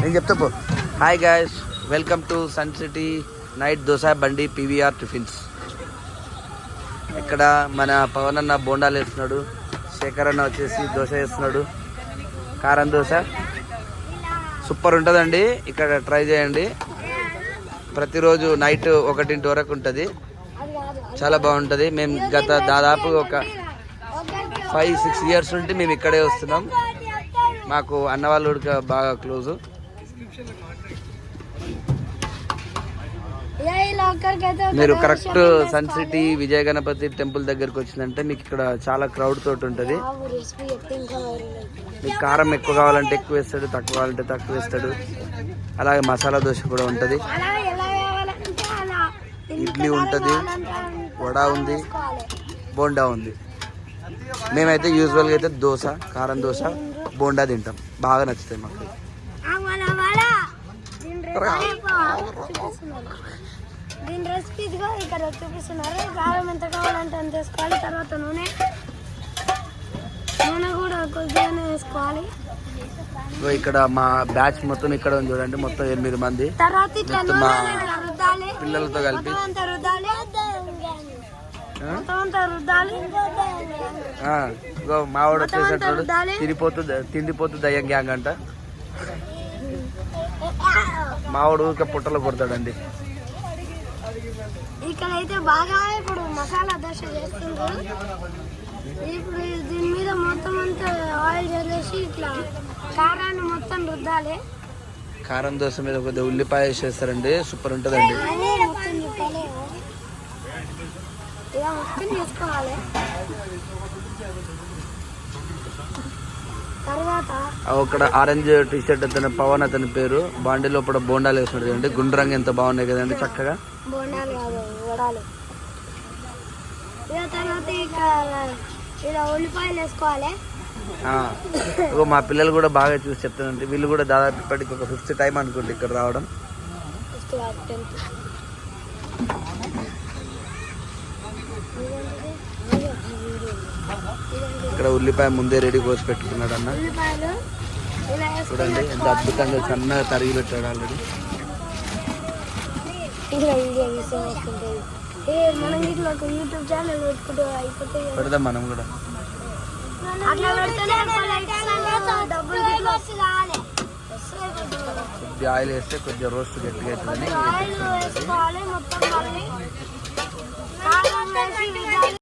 నేను చెప్తా పో. Hi guys, welcome to Sun City night dosa బండి పీవీఆర్ టిఫిన్స్. ఇక్కడ మన పవన్ అన్న బోండాలు వేస్తున్నాడు, శేఖర్ అన్న వచ్చేసి దోశ వేస్తున్నాడు. కారం దోశ సూపర్ ఉంటుందండి, ఇక్కడ ట్రై చేయండి. ప్రతిరోజు నైట్ 1 వరకు ఉంటుంది, చాలా బాగుంటుంది. మేము గత దాదాపు ఒక 5-6 ఇయర్స్ నుండి మేము ఇక్కడే వస్తున్నాం. మాకు అన్న వాళ్ళు బాగా క్లోజు. మీరు కరెక్ట్ సన్ సిటీ విజయ గణపతి టెంపుల్ దగ్గరకు వచ్చిందంటే మీకు ఇక్కడ చాలా క్రౌడ్ తోటి ఉంటుంది. మీకు కారం ఎక్కువ కావాలంటే ఎక్కువ వేస్తాడు, తక్కువ కావాలంటే తక్కువ వేస్తాడు. అలాగే మసాలా దోశ కూడా ఉంటుంది, ఇడ్లీ ఉంటుంది, వడ ఉంది, బోండా ఉంది. మేమైతే యూజువల్గా అయితే దోశ, కారం దోశ, బోండా తింటాం, బాగా నచ్చుతాయి మాకు. దీని రెసిపీ ఇక్కడ చూపిస్తున్నారు. కారం ఎంత కావాలంటే అంత వేసుకోవాలి. తర్వాత నూనె కూడా కొద్దిగానే వేసుకోవాలి. ఇక్కడ మా బ్యాచ్ మొత్తం ఇక్కడ ఉంది చూడండి, మొత్తం 8 మంది. తర్వాత మా పిల్లలతో కలిపి మావాడు వచ్చేసేటప్పుడు తిండిపోతు దయ్యం గ్యాంగ్ అంట. మావాడు ఊరికే పుట్టలో కొడతాడండి. ఇక్కడైతే బాగా ఇప్పుడు మసాలా దోశ చేస్తుంటారు. ఇప్పుడు దీని మీద మొత్తం అంతా ఆయిల్ చల్లేసి ఇట్లా కారాన్ని మొత్తం రుద్దాలి. కారం దోశ మీద కొద్దిగా ఉల్లిపాయ వేసేస్తారండి, సూపర్ ఉంటుందండి. అక్కడ ఆరెంజ్ టీ షర్ట్ అతని పవన్ అతని పేరు. బాండీ లోపల బోండాలు వేస్తున్నాడు కదండి, గుండ్రంగా ఎంత బాగున్నాయి కదండి, చక్కగా. బోండాలు కాదు, వడాలు. తర్వాత ఇలా ఉల్లిపాయలు వేసుకోవాలి. మా పిల్లలు కూడా బాగా చూసి చెప్తానండి. వీళ్ళు కూడా దాదాపు ఇప్పటికి ఒక 5th టైం అనుకుంటే ఇక్కడ రావడం. ఇక్కడ ఉల్లిపాయ ముందే రెడీ కోసి పెట్టుకున్నాడు అన్న. చూడండి ఎంత అద్భుతంగా సన్నగా తరిగి పెట్టాడు ఆల్రెడీ. పెడదాం మనం కూడా. కొద్దిగా ఆయిల్ వేస్తే కొద్దిగా రోస్ట్ గట్టిగా అవుతుందని